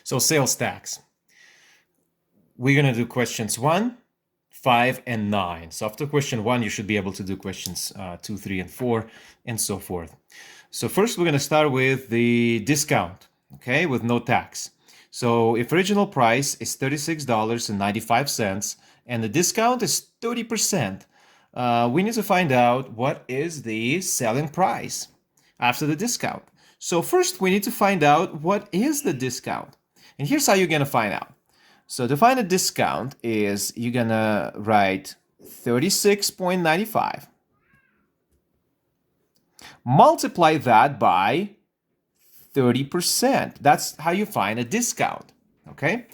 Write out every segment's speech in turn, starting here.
So sales tax. We're going to do questions 1, 5, and 9. So after question 1, you should be able to do questions 2, 3, and 4, and so forth. So first, we're going to start with the discount, okay, with no tax. So if original price is $36.95 and the discount is 30%, we need to find out what is the selling price after the discount. So first, we need to find out what is the discount. And here's how you're going to find out. So to find a discount is you're going to write 36.95. Multiply that by 30%. That's how you find a discount, okay?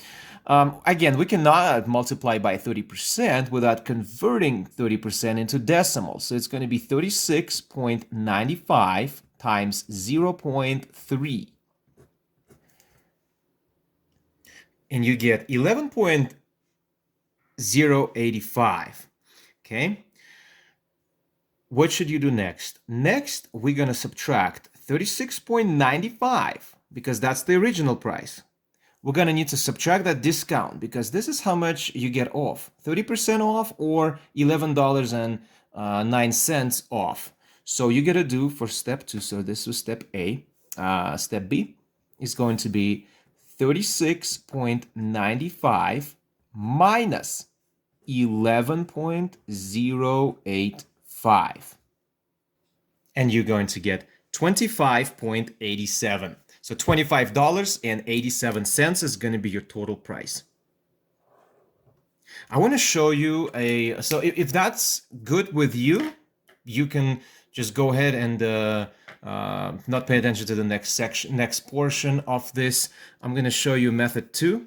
Again, we cannot multiply by 30% without converting 30% into decimals. So it's going to be 36.95 times 0.3. And you get 11.085, okay? What should you do next? Next, we're going to subtract 36.95 because that's the original price. We're going to need to subtract that discount because this is how much you get off. 30% off or $11.09 off. So you got to do for step 2, so this was step A. Step B is going to be 36.95 minus 11.085. And you're going to get 25.87. So $25.87 is going to be your total price. I want to show you so if that's good with you, you can just go ahead and not pay attention to the next portion of this. I'm going to show you method 2.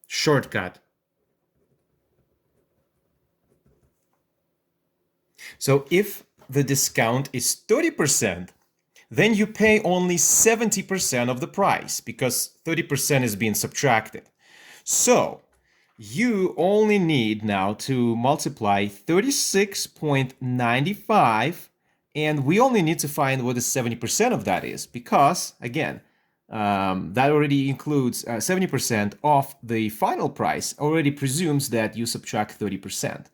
Shortcut. So if the discount is 30%, then you pay only 70% of the price because 30% is being subtracted. So you only need now to multiply 36.95, and we only need to find what the 70% of that is because, again, that already includes 70% of the final price already presumes that you subtract 30%.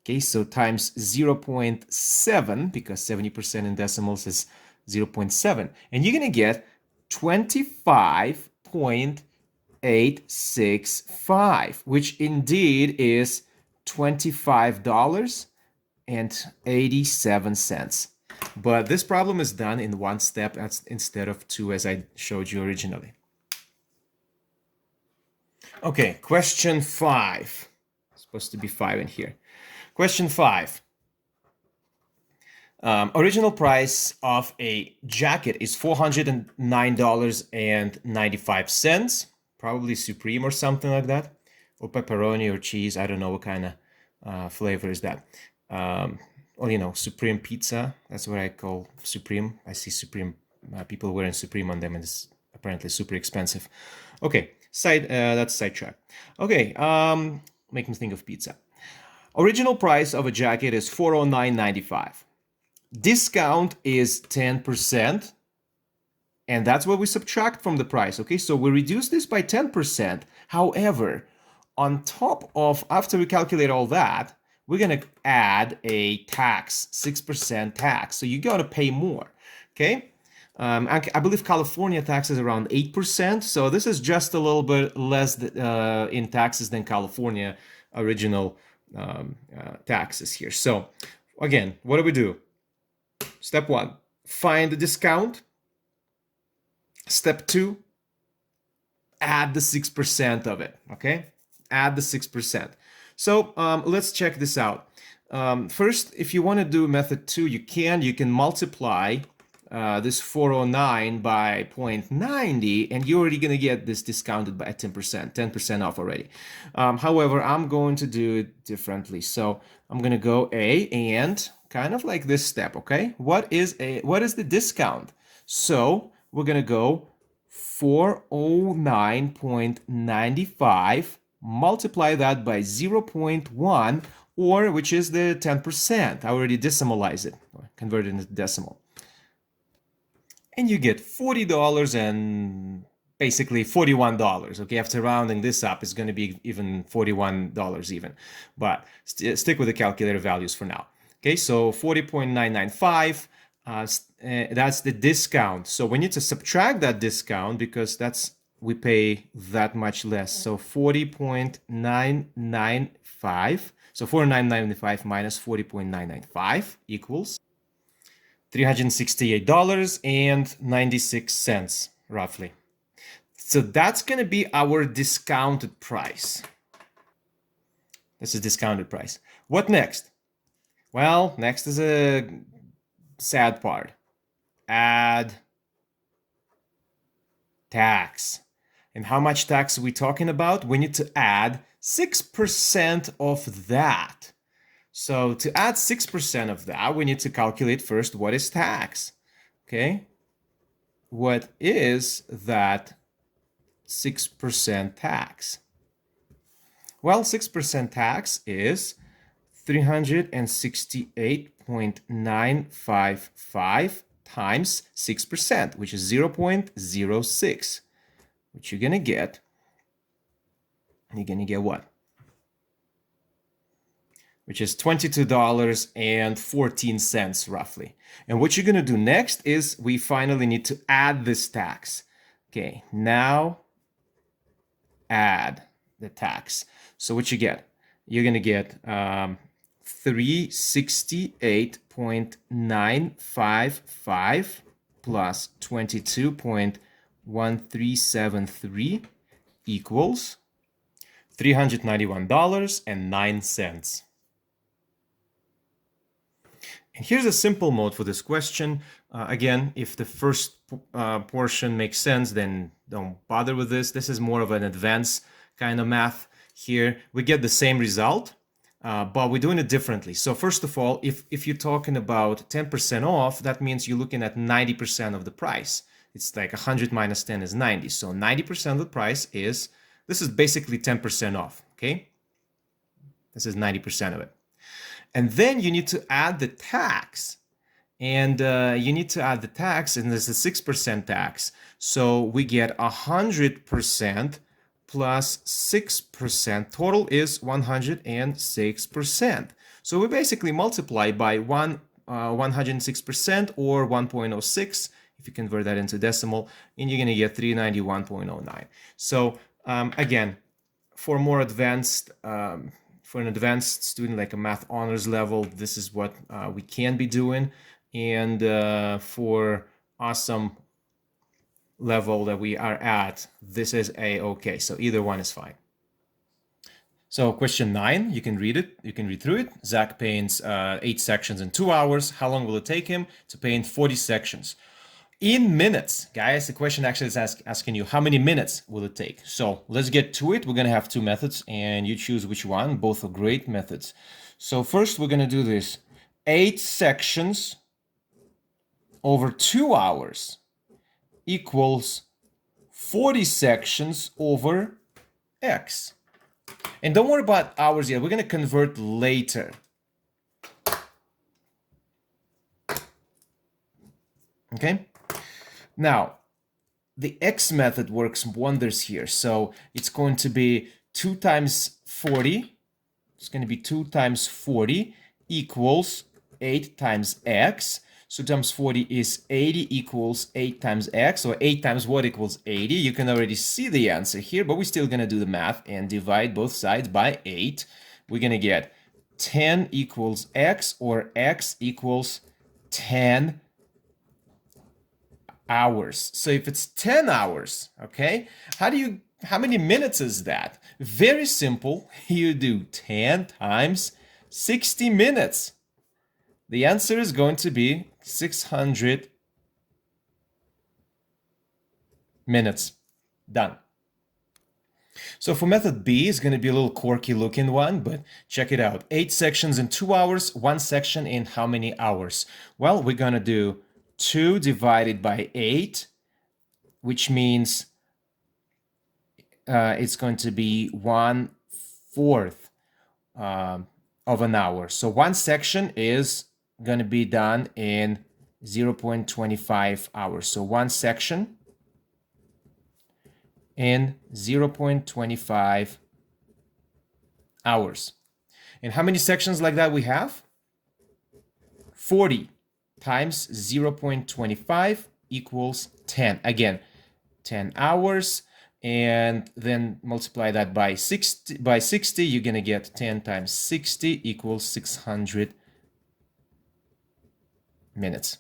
Okay, so times 0.7, because 70% in decimals is 0.7, and you're going to get 25.865, which indeed is $25.87. But this problem is done in one step instead of 2, as I showed you originally. Okay, question 5. It's supposed to be 5 in here. Question 5. Original price of a jacket is $409.95. Probably Supreme or something like that. Or pepperoni or cheese. I don't know what kind of flavor is that. Well, you know, Supreme pizza. That's what I call Supreme. I see Supreme people wearing Supreme on them, and it's apparently super expensive. Okay, that's sidetrack. Okay, make me think of pizza. Original price of a jacket is $409.95. Discount is 10%, and that's what we subtract from the price. Okay, so we reduce this by 10%. However, on top of, after we calculate all that, we're going to add a tax, 6% tax. So you got to pay more. Okay, I believe California tax is around 8%. So this is just a little bit less in taxes than California original taxes here. So again, what do? Step 1, find the discount. Step 2, add the 6% of it. Okay, add the 6%. So let's check this out. First, if you want to do method 2, you can multiply this 409 by 0.90, and you're already going to get this discounted by 10% off already. However, I'm going to do it differently. So I'm going to go A and kind of like this step, okay? What is the discount? So we're going to go 409.95, multiply that by 0.1, or which is the 10%. I already decimalized it, or converted it into decimal. and you get $40 and basically $41. Okay, after rounding this up, it's going to be even $41 even, but stick with the calculator values for now. Okay, so 40.995, that's the discount. So we need to subtract that discount because we pay that much less. So 40.995. So 49.95 minus 40.995 equals $368.96 roughly. So that's going to be our discounted price. This is discounted price. What next? Well, next is a sad part. Add tax. And how much tax are we talking about? We need to add 6% of that. So to add 6% of that, we need to calculate first what is tax. Okay? What is that 6% tax? Well, 6% tax is 368.955 times 6%, which is 0.06. What you're gonna get what? Which is $22.14 roughly. And what you're gonna do next is we finally need to add this tax. Okay, now add the tax. So what you get? You're gonna get 368.955 plus 22.1373 equals $391.09. And here's a simple mode for this question. Again, if the first portion makes sense, then don't bother with this. This is more of an advanced kind of math. Here we get the same result, but we're doing it differently. So first of all, if you're talking about 10% off, that means you're looking at 90% of the price. It's like 100 minus 10 is 90. So 90% of the price this is basically 10% off, okay? This is 90% of it. And then you need to add the tax. And you need to add the tax, and there's a 6% tax. So we get 100% plus 6%. Total is 106%. So we basically multiply by 106% or 1.06 if you convert that into decimal, and you're going to get 391.09. So again, for more advanced, for an advanced student like a math honors level, this is what we can be doing. And for awesome level that we are at, this is a-okay. So either one is fine. So question 9, you can read it. You can read through it. Zach paints 8 sections in 2 hours. How long will it take him to paint 40 sections? In minutes, guys, the question actually is asking you how many minutes will it take. So let's get to it. We're going to have 2 methods and you choose which one. Both are great methods. So first we're going to do this. 8 sections over 2 hours equals 40 sections over x. And don't worry about hours yet. We're going to convert later. Okay? Now, the x method works wonders here. So it's going to be 2 times 40. It's going to be 2 times 40 equals 8 times x. So times 40 is 80 equals 8 times x, or 8 times what equals 80. You can already see the answer here, but we're still going to do the math and divide both sides by 8. We're going to get 10 equals x, or x equals 10 hours. So if it's 10 hours, okay, how many minutes is that? Very simple. You do 10 times 60 minutes. The answer is going to be 600 minutes. Done. So for method B, it's going to be a little quirky looking one, but check it out. 8 sections in 2 hours, 1 section in how many hours? Well, we're going to do 2 divided by 8, which means it's going to be 1/4 of an hour. So 1 section is going to be done in 0.25 hours. So one section in 0.25 hours. And how many sections like that we have? 40 times 0.25 equals 10. Again, 10 hours, and then multiply that by 60, you're gonna get 10 times 60 equals 600 minutes.